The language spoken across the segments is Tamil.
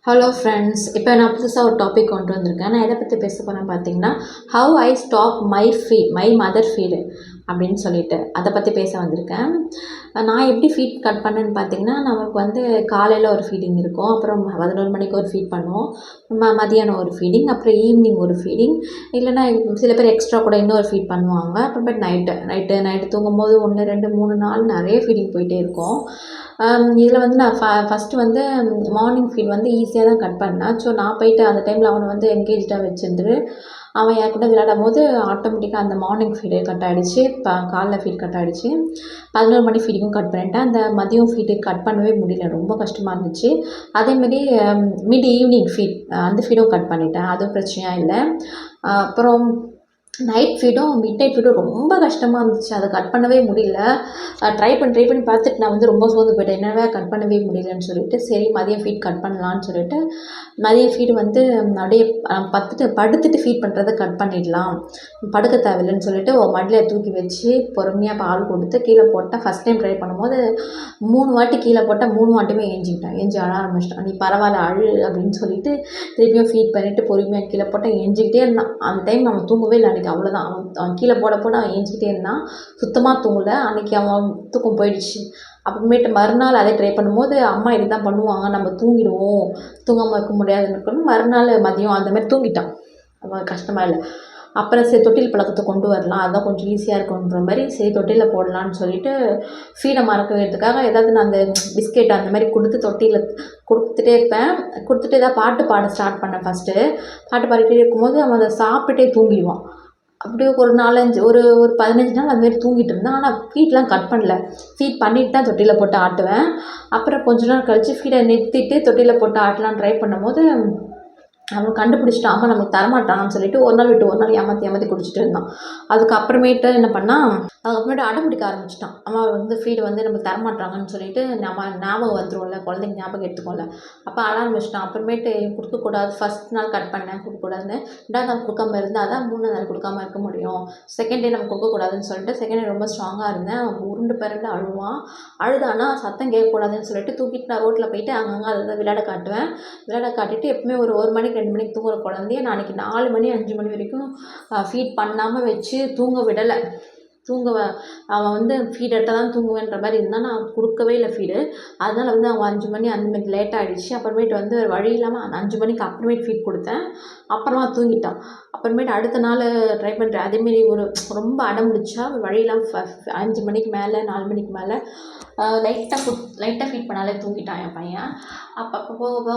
ஹலோ ஃப்ரெண்ட்ஸ், இப்போ நான் புதுசாக ஒரு டாபிக் கொண்டு வந்திருக்கேன். நான் எதை பற்றி பேச போகிறேன்னு பார்த்தீங்கன்னா, how I stop my mother feed அப்படின்னு சொல்லிட்டு அதை பற்றி பேச வந்திருக்கேன். நான் எப்படி ஃபீட் கட் பண்ணேன்னு பார்த்தீங்கன்னா, நமக்கு வந்து காலையில் ஒரு ஃபீடிங் இருக்கும், அப்புறம் 11 மணிக்கு ஒரு ஃபீட் பண்ணுவோம், மதியானம் ஒரு ஃபீடிங், அப்புறம் ஈவினிங் ஒரு ஃபீடிங், இல்லைன்னா சில பேர் எக்ஸ்ட்ரா கூட இன்னொரு ஃபீட் பண்ணுவாங்க. அப்புறமேட்டு நைட்டு தூங்கும்போது 1 2 3 4 நிறைய ஃபீடிங் போயிட்டே இருக்கும். இதில் வந்து நான் ஃபஸ்ட்டு வந்து மார்னிங் ஃபீட் வந்து ஈஸியாக தான் கட் பண்ணேன். ஸோ நான் போயிட்டு அந்த டைமில் அவனை வந்து என்கேஜ்டாக வச்சுருந்து அவன் என் கூட விளையாடும் போது ஆட்டோமேட்டிக்காக அந்த மார்னிங் ஃபீடு கட் ஆகிடுச்சு, காலைல ஃபீட் கட் ஆகிடுச்சு. 11 மணி ஃபீடிங்கும் கட் பண்ணிட்டேன். அந்த மதியம் ஃபீடு கட் பண்ணவே முடியல, ரொம்ப கஷ்டமாக இருந்துச்சு. அதேமாரி ஈவினிங் ஃபீட் அந்த ஃபீடும் கட் பண்ணிட்டேன், அதுவும் பிரச்சனையாக இல்லை. அப்புறம் மிட் நைட் ஃபீடும் ரொம்ப கஷ்டமாக இருந்துச்சு, அதை கட் பண்ணவே முடியல. ட்ரை பண்ணி பார்த்துட்டு நான் வந்து ரொம்ப சோர்ந்து போயிட்டேன், என்னவே கட் பண்ணவே முடியலன்னு சொல்லிட்டு, சரி மதியம் ஃபீட் கட் பண்ணலான்னு சொல்லிட்டு மதியம் ஃபீடு வந்து அப்படியே படுத்துட்டு ஃபீட் பண்ணுறதை கட் பண்ணிடலாம், படுக்க தேவையில்லைன்னு சொல்லிட்டு மடியில் தூக்கி வச்சு பொறுமையாக பால் கொடுத்து கீழே போட்டேன். ஃபஸ்ட் டைம் ட்ரை பண்ணும்போது 3 வாட்டி கீழே போட்டால் 3 வாட்டியுமே ஏஞ்சி அழ ஆரம்பிச்சிட்டான். நீ பரவாயில்ல அழு அப்படின்னு சொல்லிட்டு திருப்பியும் ஃபீட் பண்ணிவிட்டு பொறுமையாக கீழே போட்டால் ஏஞ்சிக்கிட்டே இருந்தான். அந்த டைம் அவன் தூங்கவே இல்லை அன்றைக்கி, அவ்வளோதான். அவன் கீழே போட அவன் ஏஞ்சிக்கிட்டே இருந்தான், சுத்தமாக தூங்கலை. அன்றைக்கி அவன் தூக்கம் போயிடுச்சு. அப்புறமேட்டு மறுநாள் அதே ட்ரை பண்ணும்போது, அம்மா இது தான் பண்ணுவாங்க, நம்ம தூங்கிடுவோம், தூங்காமல் இருக்க முடியாதுன்னு இருக்கணும். மறுநாள் மதியம் அந்தமாதிரி தூங்கிட்டான், அவன் கஷ்டமாக இல்லை. அப்புறம் சரி தொட்டில் பழக்கத்தை கொண்டு வரலாம், அதுதான் கொஞ்சம் ஈஸியாக இருக்குன்ற மாதிரி சரி தொட்டிலில் போடலான்னு சொல்லிட்டு ஃபீடை மறக்க வைக்கிறதுக்காக ஏதாவது நான் அந்த பிஸ்கெட் அந்த மாதிரி கொடுத்து தொட்டியில் கொடுத்துட்டே இருப்பேன். கொடுத்துட்டு ஏதாவது பாட்டு பாட ஸ்டார்ட் பண்ணேன். ஃபஸ்ட்டு பாட்டு பாடிட்டே இருக்கும்போது அவன் அதை சாப்பிட்டுட்டே தூங்கிடுவான். அப்படியே ஒரு 15 நாள் அதுமாரி தூங்கிட்டு இருந்தேன். ஆனால் ஃபீட்லாம் கட் பண்ணல, ஃபீட் பண்ணிட்டு தான் தொட்டியில் போட்டு ஆட்டுவேன். அப்புறம் கொஞ்ச நாள் கழித்து ஃபீடை நிறுத்திட்டு தொட்டியில் போட்டு ஆட்டலான்னு ட்ரை பண்ணும்போது அவன் கண்டுபிடிச்சிட்டான், அம்மா நமக்கு தரமாட்டான்னு சொல்லிட்டு ஒரு நாள் விட்டு ஒரு நாள் ஏமாற்றி குடிச்சிட்டு இருந்தான். அதுக்கப்புறமேட்டு என்ன பண்ணால், அதுக்கப்புறமேட்டு அடம் பிடிக்க ஆரம்பிச்சிட்டான். அம்மா வந்து ஃபீடு வந்து நமக்கு தரமாட்டாங்கன்னு சொல்லிட்டு நம்ம ஞாபகம் வந்துடும்ல, குழந்தைங்க ஞாபகம் எடுத்துக்கோல, அப்போ அழ ஆரம்பிச்சிட்டான். அப்புறமேட்டு கொடுக்கக்கூடாது, ஃபஸ்ட் நாள் கட் பண்ணேன் கொடுக்கக்கூடாதுன்னு, 2வது நாள் கொடுக்காம இருந்தால் தான் 3வது நாள் கொடுக்காம இருக்க முடியும், செகண்ட் டே நம்ம கொடுக்கக்கூடாதுன்னு சொல்லிட்டு செகண்ட் டே ரொம்ப ஸ்ட்ராங்காக இருந்தேன். உருண்டு பிறண்டு அழுதானா சத்தம் கேட்கக்கூடாதுன்னு சொல்லிட்டு தூக்கிட்டு நான் ரோட்டில் போயிட்டு அங்கங்கே அதை விளையாட காட்டிட்டு எப்பவுமே ஒரு 1 மணிக்கு 2 மணிக்கு தூங்குற குழந்தைய நான் அன்றைக்கி 4 மணி 5 மணி வரைக்கும் ஃபீட் பண்ணாமல் வச்சு தூங்க விடலை. அவன் வந்து ஃபீட் எடுத்தால் தான் தூங்குவேன்ற மாதிரி இருந்தால் நான் கொடுக்கவே இல்லை ஃபீடு. அதனால் வந்து அவன் 5 மணி அந்த மாதிரி லேட் ஆகிடுச்சு. அப்புறமேட்டு வந்து வழி இல்லாமல் அந்த 5 மணிக்கு அப்புறமேட்டு ஃபீட் கொடுத்தேன். அப்புறமா தூங்கிட்டான். அப்புறமேட்டு அடுத்த நாள் ட்ரை பண்ணுறேன், அதேமாரி ரொம்ப அடம் பிடிச்சா வழி இல்லாமல் 5 மணிக்கு மேலே 4 மணிக்கு மேலே லைட்டாக ஃபீட் பண்ணாலே தூங்கிட்டான் என் பையன். அப்போ போக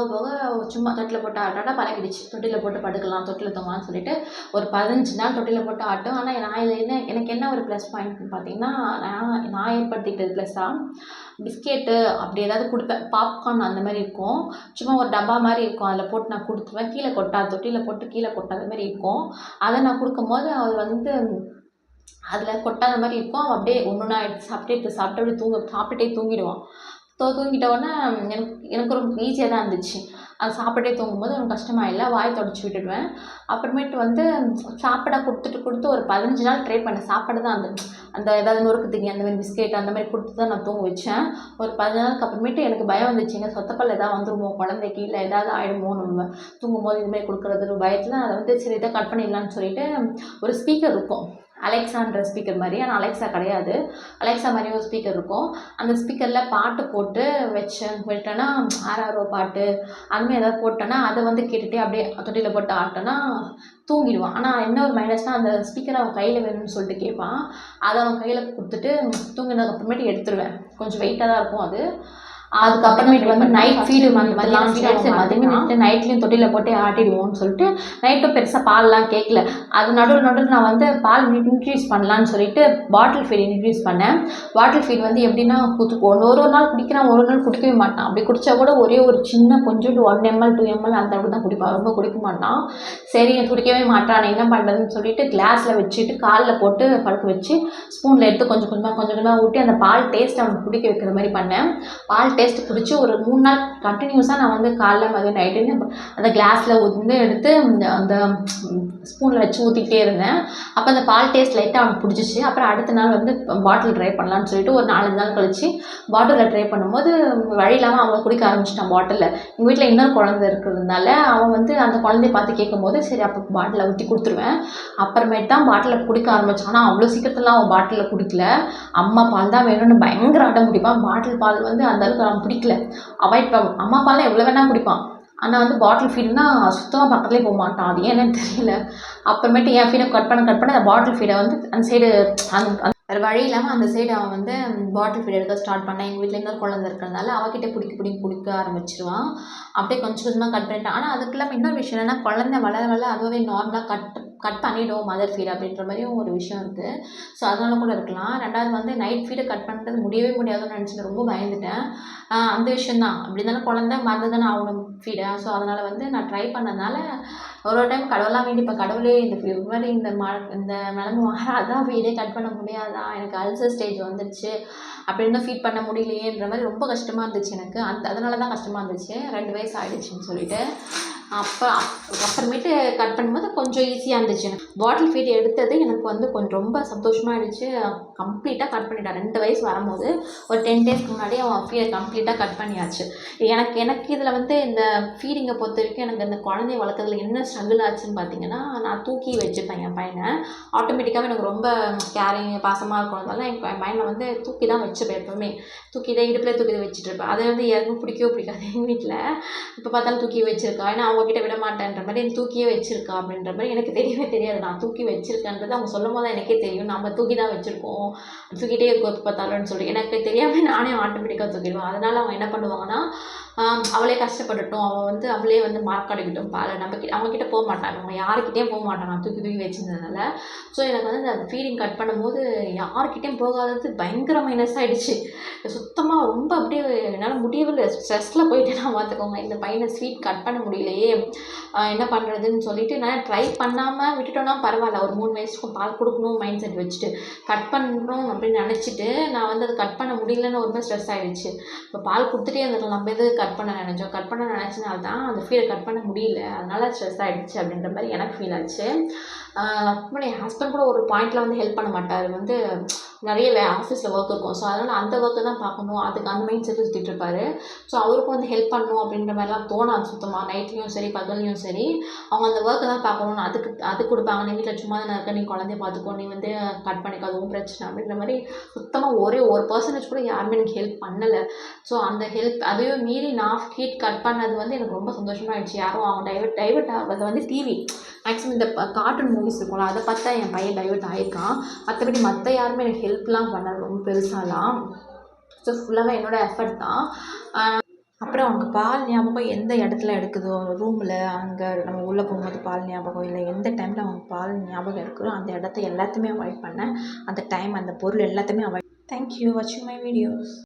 சும்மா தொட்டில் போட்டு ஆட்டாட்டா பழகிடுச்சு, தொட்டியில் போட்டு படுக்கலாம், தொட்டில் தூங்கலாம்னு சொல்லிட்டு ஒரு 15 நாள் தொட்டியில் போட்டு ஆட்டும். ஆனால் நான் இதில் எனக்கு என்ன ஒரு ப்ளஸ் பாயிண்ட்னு பார்த்தீங்கன்னா, நான் ஏற்படுத்திக்கிட்டது ப்ளஸ்ஸாக பிஸ்கெட்டு அப்படி ஏதாவது கொடுப்பேன், பாப்கார்ன் அந்த மாதிரி இருக்கும், சும்மா ஒரு டப்பா மாதிரி இருக்கும், அதில் போட்டு நான் கொடுத்துருவேன். தொட்டியில் போட்டு கீழே கொட்டாத மாதிரி இருக்கும். அதை நான் கொடுக்கும்போது அது வந்து அதில் கொட்டாத மாதிரி இருக்கும். அவன் அப்படியே ஒன்று எடுத்து சாப்பிட்டு அப்படியே சாப்பிட்டுட்டே தூங்கிடுவான். தூங்கிட்டோடனே எனக்கு ரொம்ப ஈஸியாக தான் இருந்துச்சு. அது சாப்பிட்டே தூங்கும்போது ஒன்றும் கஷ்டமாக இல்லை, வாயை தொடச்சி விட்டுடுவேன். அப்புறமேட்டு வந்து சாப்பிட கொடுத்து ஒரு 15 நாள் ட்ரை பண்ணேன். சாப்பாடு தான் அந்த ஏதாவது நொறுக்கு தீனி அந்த மாதிரி பிஸ்கெட் அந்த மாதிரி கொடுத்து தான் நான் தூங்க வச்சேன். ஒரு 15 நாளுக்கு அப்புறமேட்டு எனக்கு பயம் வந்துச்சுங்க, சொத்தப்பல் ஏதாவது வந்துருமோ குழந்தைக்கு, இல்லை ஏதாவது ஆகிடுமோ நம்ம தூங்கும்போது இதுமாதிரி கொடுக்குறது பயத்தில். அதை வந்து சரி இதை கட் பண்ணிடலான்னு சொல்லிட்டு ஒரு ஸ்பீக்கர் இருக்கும், அலெக்சான்ற ஸ்பீக்கர் மாதிரி, ஆனால் அலெக்சா கிடையாது, அலெக்சா மாதிரி ஒரு ஸ்பீக்கர் இருக்கும். அந்த ஸ்பீக்கரில் பாட்டு போட்டு விட்டேன்னா ஆராரோ பாட்டு அதுமாதிரி ஏதாவது போட்டேன்னா அதை வந்து கேட்டுகிட்டே அப்படியே தொட்டியில் போட்டு ஆட்டோன்னா தூங்கிடுவான். ஆனால் என்ன ஒரு மைனஸ்னால் அந்த ஸ்பீக்கரை அவன் கையில் வேணும்னு சொல்லிட்டு கேட்பான். அதை அவன் கையில் கொடுத்துட்டு தூங்கினதுக்கு அப்புறமேட்டு எடுத்துருவேன். கொஞ்சம் வெயிட்டாக தான் இருக்கும் அது. அதுக்கப்புறமேட்டு வந்து நைட் ஃபீடு நைட்லேயும் தொட்டியில் போட்டு ஆட்டிடுவோம்னு சொல்லிட்டு நைட்டும் பெருசாக பால்லாம் கேட்கல. அது நடுவில் நான் வந்து பால் இன்க்ரீஸ் பண்ணலான்னு சொல்லிட்டு பாட்டில் ஃபீட் இன்க்ரீஸ் பண்ணேன். பாட்டில் ஃபீட் வந்து எப்படின்னா ஒரு நாள் குடிக்கிறான், ஒரு நாள் குடிக்கவே மாட்டான். அப்படி குடித்தா கூட ஒரே ஒரு சின்ன கொஞ்சோண்டு 1 ml 2 ml அந்த அளவுக்கு தான் குடிப்பான், ரொம்ப குடிக்க மாட்டான். சரி குடிக்கவே மாட்டான், என்ன பண்ணுறதுன்னு சொல்லிட்டு கிளாஸில் வச்சுட்டு காலில் போட்டு படுக்க வச்சு ஸ்பூனில் எடுத்து கொஞ்சம் கொஞ்சமாக ஊட்டி அந்த பால் டேஸ்ட் அவனுக்கு குடிக்க வைக்கிற மாதிரி பண்ணேன். பால் டேஸ்ட் பிடிச்சி ஒரு 3 நாள் கண்டினியூஸாக நான் வந்து காலைல மதியம் நைட்டுன்னு அந்த கிளாஸில் வந்து எடுத்து அந்த ஸ்பூனில் வச்சு ஊற்றிக்கிட்டே இருந்தேன். அப்போ அந்த பால் டேஸ்ட் லைட்டாக அவனுக்கு பிடிச்சிச்சு. அப்புறம் அடுத்த நாள் வந்து பாட்டில் ட்ரை பண்ணலான்னு சொல்லிட்டு ஒரு 4 நாள் கழிச்சு பாட்டிலில் ட்ரை பண்ணும்போது வழி இல்லாமல் அவன் குடிக்க ஆரம்பிச்சிட்டான் பாட்டிலில். எங்கள் வீட்டில் இன்னொரு குழந்தை இருக்கிறதுனால அவன் வந்து அந்த குழந்தைய பார்த்து கேட்கும்போது சரி அப்போ பாட்டிலில் ஊற்றி கொடுத்துருவேன். அப்புறமேட்டு தான் பாட்டிலில் குடிக்க ஆரம்பித்தான். ஆனால் அவ்வளோ சீக்கிரத்துலாம் அவன் பாட்டிலில் குடிக்கல. அம்மா பால் தான் வேணும்னு பயங்கர அடம் பிடிப்பான். பாட்டில் பால் வந்து அந்த அளவுக்கு அவன் பிடிக்கல, அவாய்ட் பண்ண. அம்மா பால் எவ்வளோ வேணால் குடிப்பான். ஆனால் வந்து பாட்டில் ஃபீடுனா சுத்தமாக பக்கத்துலேயே போக மாட்டான். அது ஏன்னு தெரியல. அப்புறமேட்டு என் ஃபீடை கட் பண்ண அந்த பாட்டில் ஃபீடை வந்து அந்த சைடு வேறு வழி இல்லாமல் அந்த சைடு அவன் வந்து பாட்டில் ஃபீட் எடுக்க ஸ்டார்ட் பண்ணான். எங்கள் வீட்டில் இன்னொரு குழந்தை இருக்கிறதுனால அவகிட்ட குடிக்க ஆரம்பிச்சிருவான். அப்படியே கொஞ்சம் கொஞ்சமாக கட் பண்ணிட்டான். ஆனால் அதுக்கு இல்லாமல் இன்னொரு விஷயம் என்னென்னா, குழந்தை வளர வளர அதுவே நார்மலாக கட் பண்ணிவிடும் மதர் ஃபீட் அப்படின்ற மாதிரியும் ஒரு விஷயம் இருக்குது. ஸோ அதனால கூட இருக்கலாம். ரெண்டாவது வந்து நைட் ஃபீடை கட் பண்ணுறது முடியவே முடியாதுன்னு நினச்சிட்டு ரொம்ப பயந்துட்டேன். அந்த விஷயந்தான். அப்படி இருந்தாலும் குழந்தை மறந்து தானே ஆகணும் ஃபீடை. ஸோ அதனால் வந்து நான் ட்ரை பண்ணதுனால ஒரு டைம் கடவுளாக வேண்டி இப்போ கடவுளே இந்த மாதிரி இந்த நிலமை வராதான், ஃபீடே கட் பண்ண முடியாதா, எனக்கு அல்சர் ஸ்டேஜ் வந்துடுச்சு அப்படின்னு ஃபீட் பண்ண முடியலையேன்ற மாதிரி ரொம்ப கஷ்டமாக இருந்துச்சு எனக்கு. அதனால தான் கஷ்டமாக இருந்துச்சு. 2 வயசு ஆகிடுச்சின்னு சொல்லிட்டு. அப்புறமேட்டு கட் பண்ணும்போது கொஞ்சம் ஈஸியாக இருந்துச்சு. எனக்கு பாட்டில் ஃபீட் எடுத்தது எனக்கு வந்து கொஞ்சம் ரொம்ப சந்தோஷமாக இருந்துச்சு. கம்ப்ளீட்டாக கட் பண்ணிட்டான். 2 வயசு வரும்போது ஒரு 10 டேஸ்க்கு முன்னாடியே அவன் ஃபீடை கம்ப்ளீட்டாக கட் பண்ணியாச்சு. எனக்கு இதில் வந்து இந்த ஃபீடிங்கை பொறுத்த வரைக்கும் எனக்கு இந்த குழந்தைய வளர்த்ததுல என்ன ஸ்ட்ரகிள் ஆச்சுன்னு பார்த்தீங்கன்னா, நான் தூக்கி வச்சுப்பேன் என் பையனை. ஆட்டோமேட்டிக்காகவே எனக்கு ரொம்ப கேரிங் பாசமாக இருக்கிறதால என் பையனை வந்து தூக்கி தான் வச்சுப்பேன். எப்போவுமே இடுப்பில் தூக்கி வச்சுட்டு இருப்பேன். அதை வந்து யாருக்கும் பிடிக்கவே பிடிக்காது எங்கள் வீட்டில். இப்போ பார்த்தாலும் தூக்கி வச்சிருக்கா, ஏன்னா அவங்ககிட்ட விட மாட்டேன்ற மாதிரி எனக்கு தூக்கியே வச்சிருக்கா அப்படின்ற மாதிரி எனக்கு தெரியவே தெரியாது. நான் தூக்கி வச்சிருக்கேன்றது அவங்க சொல்லும் போது தான் எனக்கே தெரியும். நம்ம தூக்கி தான் வச்சுருக்கோம், தூக்கிட்டே இருக்கோம் பார்த்தாலும்னு சொல்லி எனக்கு தெரியாமல் நானே ஆட்டோமேட்டிக்காக தூக்கிடுவேன். அதனால் அவங்க என்ன பண்ணுவாங்கன்னா, அவளே கஷ்டப்பட்டுட்டோம், அவளே வந்து மார்க் அடிக்கட்டும் பால், அவங்கக்கிட்ட போக மாட்டாங்க, அவங்க யாருக்கிட்டேயும் போக மாட்டாங்க நான் தூக்கி வச்சுருந்ததுனால. ஸோ எனக்கு வந்து அந்த ஃபீடிங் கட் பண்ணும்போது யாருக்கிட்டேயும் போகாதது பயங்கர மைனஸ் ஆகிடுச்சு. சுத்தமாக ரொம்ப அப்படியே என்னால் முடியவில்லை. ஸ்ட்ரெஸ்ஸில் போயிட்டு நான் பார்த்துக்கோங்க. இந்த பையனை ஸ்வீட் கட் பண்ண முடியலையே, என்ன பண்ணுறதுன்னு சொல்லிட்டு நான் ட்ரை பண்ணாமல் விட்டுட்டோன்னா பரவாயில்ல. ஒரு 3 வயசுக்கும் பால் கொடுக்கணும் மைண்ட் செட் வச்சுட்டு கட் பண்ணணும் அப்படின்னு நினச்சிட்டு நான் வந்து அதை கட் பண்ண முடியலன்னு ஒரு மாதிரி ஸ்ட்ரெஸ் ஆகிடுச்சு. இப்போ பால் கொடுத்துட்டே இருந்துக்கலாம், நம்ம எது கட் பண்ண நினச்சனால தான் அந்த ஃபீடை கட் பண்ண முடியல, அதனால ஸ்ட்ரெஸ் ஆகிடுச்சு அப்படின்ற மாதிரி எனக்கு ஃபீல் ஆச்சு. அப்புறம் என் ஹஸ்பண்ட் கூட ஒரு பாயிண்டில் வந்து ஹெல்ப் பண்ண மாட்டார். வந்து நிறைய ஆஃபீஸில் ஒர்க் இருக்கும். ஸோ அதனால் அந்த ஒர்க்கை தான் பார்க்கணும், அதுக்கு அந்த மைண்ட் செட்டு சுற்றிட்டு இருப்பார். ஸோ அவருக்கும் வந்து ஹெல்ப் பண்ணணும் அப்படின்ற மாதிரிலாம் தோணாது சுத்தமாக. நைட்லேயும் சரி பகல்லையும் சரி அவங்க அந்த ஒர்க்கை தான் பார்க்கணும்னு அது கொடுப்பாங்க. நீ வீட்டில் சும்மா தான் இருக்க, நீ குழந்தைய பார்த்துக்கோ, நீ வந்து கட் பண்ணிக்க, அதுவும் பிரச்சனை அப்படின்ற மாதிரி சுத்தமாக ஒரே 1% கூட யாருமே எனக்கு ஹெல்ப் பண்ணலை. ஸோ அந்த ஹெல்ப் அதையும் மீறி நான் ஃபீட் கட் பண்ணது வந்து எனக்கு ரொம்ப சந்தோஷமாக ஆயிடுச்சு. யாரும் அவங்க டைவர்ட் ஆகிறது வந்து டிவி மேக்ஸிமம் இந்த கார்ட்டூன் மூவிஸ் இருக்கும்ல, அதை பார்த்தா என் பையன் டைவர்ட் ஆகிருக்கான். மற்றபடி மற்ற யாருமே எனக்கு ஹெல்ப்லாம் பண்ண ரொம்ப பெருசாலாம். ஸோ ஃபுல்லாகவே என்னோடய எஃபர்ட் தான். அப்புறம் அவங்க பால் ஞாபகம் எந்த இடத்துல எடுக்குதோ, ரூமில் அங்கே நம்ம உள்ளே போகும்போது பால் ஞாபகம், இல்லை எந்த டைமில் அவங்க பால் ஞாபகம் இருக்குதோ அந்த இடத்த எல்லாத்தையுமே அவாய்ட் பண்ணேன். அந்த டைம் அந்த பொருள் எல்லாத்தையுமே அவாய்ட். தேங்க்யூ வாட்சிங் மை வீடியோஸ்.